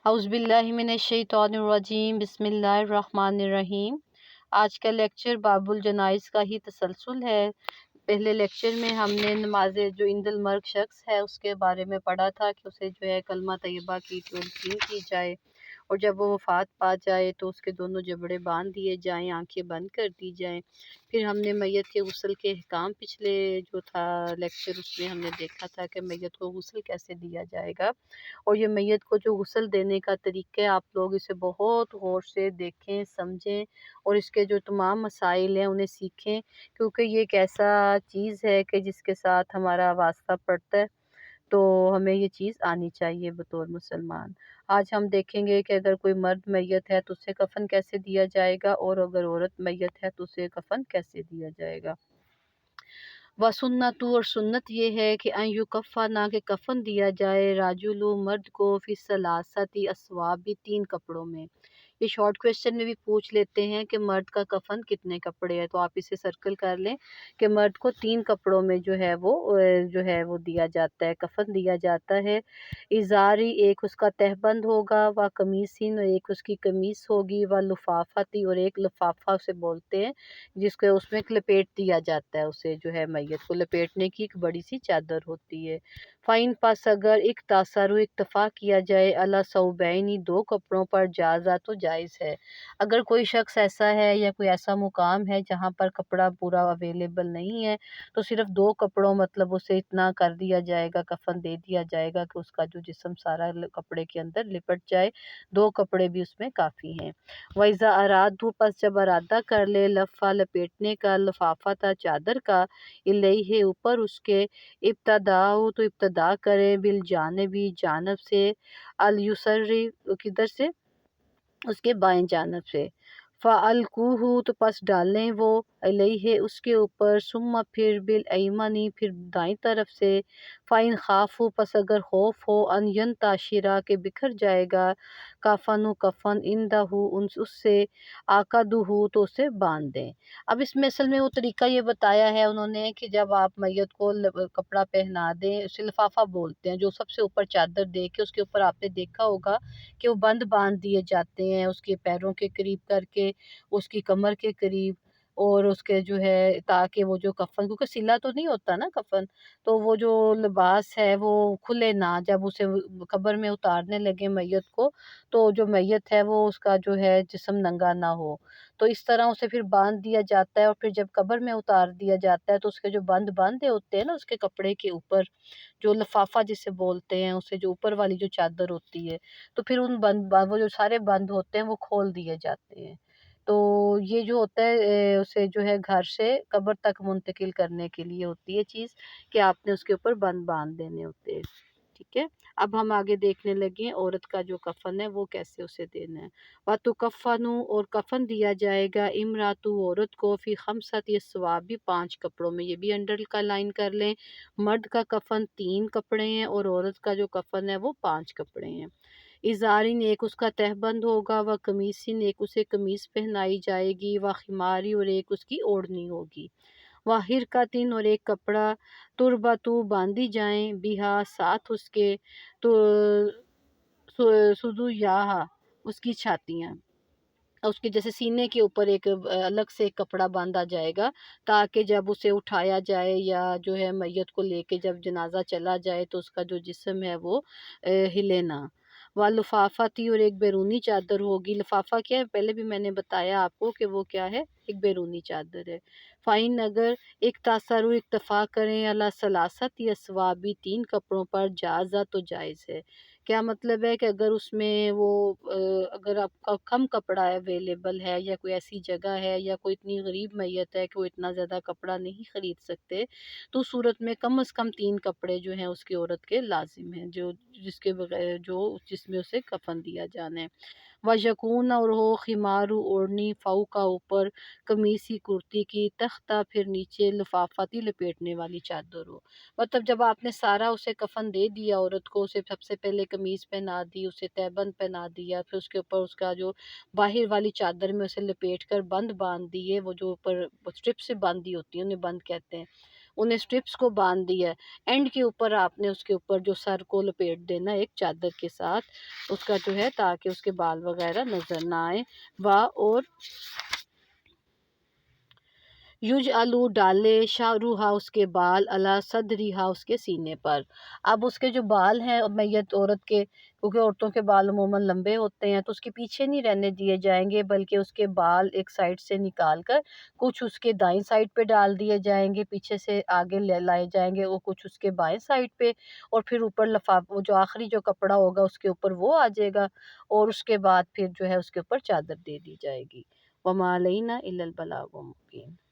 اعوذ باللہ من الشیطان الرجیم، بسم اللہ الرحمن الرحیم۔ آج کا لیکچر باب الجنائز کا ہی تسلسل ہے۔ پہلے لیکچر میں ہم نے نماز جو عند المرگ شخص ہے اس کے بارے میں پڑھا تھا کہ اسے جو ہے کلمہ طیبہ کی تلقین کی جائے، اور جب وہ وفات پا جائے تو اس کے دونوں جبڑے باندھ دیے جائیں، آنکھیں بند کر دی جائیں۔ پھر ہم نے میت کے غسل کے احکام پچھلے جو تھا لیکچر اس میں ہم نے دیکھا تھا کہ میت کو غسل کیسے دیا جائے گا، اور یہ میت کو جو غسل دینے کا طریقہ ہے آپ لوگ اسے بہت غور سے دیکھیں، سمجھیں، اور اس کے جو تمام مسائل ہیں انہیں سیکھیں، کیونکہ یہ ایک ایسا چیز ہے کہ جس کے ساتھ ہمارا واسطہ پڑتا ہے، تو ہمیں یہ چیز آنی چاہیے بطور مسلمان۔ آج ہم دیکھیں گے کہ اگر کوئی مرد میت ہے تو اسے کفن کیسے دیا جائے گا، اور اگر عورت میت ہے تو اسے کفن کیسے دیا جائے گا۔ وسنتو، اور سنت یہ ہے کہ ان یکفنا، کہ کفن دیا جائے، راجلو، مرد کو، فی ثلاثتی اسواب، تین کپڑوں میں۔ یہ شارٹ کویسچن میں بھی پوچھ لیتے ہیں کہ مرد کا کفن کتنے کپڑے ہیں، تو آپ اسے سرکل کر لیں کہ مرد کو تین کپڑوں میں جو ہے وہ دیا جاتا ہے، کفن دیا جاتا ہے۔ ازاری، ایک اس کا تہبند ہوگا، و قمیصین، اور ایک اس کی قمیص ہوگی، و لفافتی، اور ایک لفافہ اسے بولتے ہیں جس کو اس میں لپیٹ دیا جاتا ہے، اسے جو ہے میت کو لپیٹنے کی ایک بڑی سی چادر ہوتی ہے۔ فائن، پس اگر اکتاثرو، اکتفا کیا جائے، علی ثوبین، دو کپڑوں پر، جازا، تو جائز ہے۔ اگر کوئی شخص ایسا ہے یا کوئی ایسا مقام ہے جہاں پر کپڑا پورا اویلیبل نہیں ہے تو صرف دو کپڑوں مطلب اسے اتنا کر دیا جائے گا، کفن دے دیا جائے گا کہ اس کا جو جسم سارا کپڑے کے اندر لپٹ جائے، دو کپڑے بھی اس میں کافی ہیں۔ وَإِذَا أَرَادُوا، پس جب ارادہ کر لے، لفا، لپیٹنے کا، لفافہ تھا چادر کا، الیہ، اوپر اس کے، ابتداء، تو ابتدا کرے، بالجانبی، جانب سے، الیسری، کدھر سے، اس کے بائیں جانب سے، فَأَلْقُوهُ، تو پس ڈالیں وہ، علیہ، اس کے اوپر، ثم، پھر، بالایمنی، پھر دائیں طرف سے، فَإِنْ خَافُوا، پس اگر خوف ہو، ان ينتشرا، کہ بکھر جائے گا، کفن، کفن، عندہ، اس سے، عقدہ، تو اسے باندھ دیں۔ اب اس میں اصل میں وہ طریقہ یہ بتایا ہے انہوں نے کہ جب آپ میت کو کپڑا پہنا دیں، اسے لفافہ بولتے ہیں، جو سب سے اوپر چادر دے کے اس کے اوپر آپ نے دیکھا ہوگا کہ وہ بند باندھ دیے جاتے ہیں، اس کے پیروں کے قریب کر کے، اس کی کمر کے قریب، اور اس کے جو ہے تاکہ وہ جو کفن، کیونکہ سلا تو نہیں ہوتا نا کفن، تو وہ جو لباس ہے وہ کھلے نہ، جب اسے قبر میں اتارنے لگے میت کو، تو جو میت ہے وہ اس کا جو ہے جسم ننگا نہ ہو، تو اس طرح اسے پھر باندھ دیا جاتا ہے، اور پھر جب قبر میں اتار دیا جاتا ہے تو اس کے جو بند باندھے ہوتے ہیں نا اس کے کپڑے کے اوپر، جو لفافہ جسے بولتے ہیں، اسے جو اوپر والی جو چادر ہوتی ہے، تو پھر ان وہ جو سارے بند ہوتے ہیں وہ کھول دیے جاتے ہیں۔ تو یہ جو ہوتا ہے اسے جو ہے گھر سے قبر تک منتقل کرنے کے لیے ہوتی ہے چیز، کہ آپ نے اس کے اوپر بند باندھ دینے ہوتے ہیں، ٹھیک ہے۔ اب ہم آگے دیکھنے لگے عورت کا جو کفن ہے وہ کیسے اسے دینا ہے۔ وَتُكَفَّنُ، اور کفن دیا جائے گا، امراتُ، عورت کو، فی خمسۃ اسواب، پانچ کپڑوں میں، یہ بھی انڈر کا لائن کر لیں۔ مرد کا کفن تین کپڑے ہیں، اور عورت کا جو کفن ہے وہ پانچ کپڑے ہیں۔ ازارین، ایک اس کا تہبند ہوگا، و قمیصین، ایک اسے قمیص پہنائی جائے گی، و خماری، اور ایک اس کی اوڑھنی ہوگی، و حرکتین، اور ایک کپڑا، تربتو، باندھی جائیں، بیہا، ساتھ اس کے، تو سدویاہا، اس کی چھاتیاں، اس کے جیسے سینے کے اوپر ایک الگ سے ایک کپڑا باندھا جائے گا، تاکہ جب اسے اٹھایا جائے یا جو ہے میت کو لے کے جب جنازہ چلا جائے تو اس کا جو جسم ہے وہ ہلے نہ۔ لفافہ تھی، اور ایک بیرونی چادر ہوگی۔ لفافہ کیا ہے، پہلے بھی میں نے بتایا آپ کو کہ وہ کیا ہے، ایک بیرونی چادر ہے۔ فائن، اگر ایک تاثر اکتفا کریں، علی ثلاثت اسوابی، تین کپڑوں پر، جازہ، تو جائز ہے۔ کیا مطلب ہے کہ اگر اس میں وہ اگر آپ کا کم کپڑا اویلیبل ہے، یا کوئی ایسی جگہ ہے، یا کوئی اتنی غریب میت ہے کہ وہ اتنا زیادہ کپڑا نہیں خرید سکتے، تو اس صورت میں کم از کم تین کپڑے جو ہیں اس کی عورت کے لازم ہیں، جس کے بغیر جس میں اسے کفن دیا جانا ہے۔ وَيَكُونَ، اور ہو، خمارو، اوڑھنی، فوقا، اوپر، قمیصی، کرتی کی، تختہ، پھر نیچے، لفافتی، لپیٹنے والی چادر ہو۔ مطلب جب آپ نے سارا اسے کفن دے دیا عورت کو، اسے سب سے پہلے قمیص پہنا دی، اسے تہبند پہنا دیا، پھر اس کے اوپر اس کا جو باہر والی چادر میں اسے لپیٹ کر بند باندھ دیے، وہ جو اوپر اسٹرپ سے باندھی ہوتی ہیں انہیں بند کہتے ہیں، انہیں اسٹرپس کو باندھ دیا ہے، اینڈ کے اوپر آپ نے اس کے اوپر جو سر کو لپیٹ دینا ایک چادر کے ساتھ اس کا جو ہے، تاکہ اس کے بال وغیرہ نظر نہ آئے۔ اور یوج آلو ڈالے شاہروہا اس کے بال اللہ صدریہا اس کے سینے پر۔ اب اس کے جو بال ہیں میت عورت کے، کیونکہ عورتوں کے بال عموماً لمبے ہوتے ہیں، تو اس کے پیچھے نہیں رہنے دیے جائیں گے، بلکہ اس کے بال ایک سائڈ سے نکال کر کچھ اس کے دائیں سائڈ پہ ڈال دیے جائیں گے، پیچھے سے آگے لائے جائیں گے، وہ کچھ اس کے بائیں سائڈ پہ، اور پھر اوپر لفاف جو آخری جو کپڑا ہوگا اس کے اوپر وہ آ جائے گا، اور اس کے بعد پھر جو ہے اس کے اوپر چادر دے دی جائے گی۔ وَمَا عَلَيْنَا إِلَّا الْبَلَاغُ الْمُبِينُ۔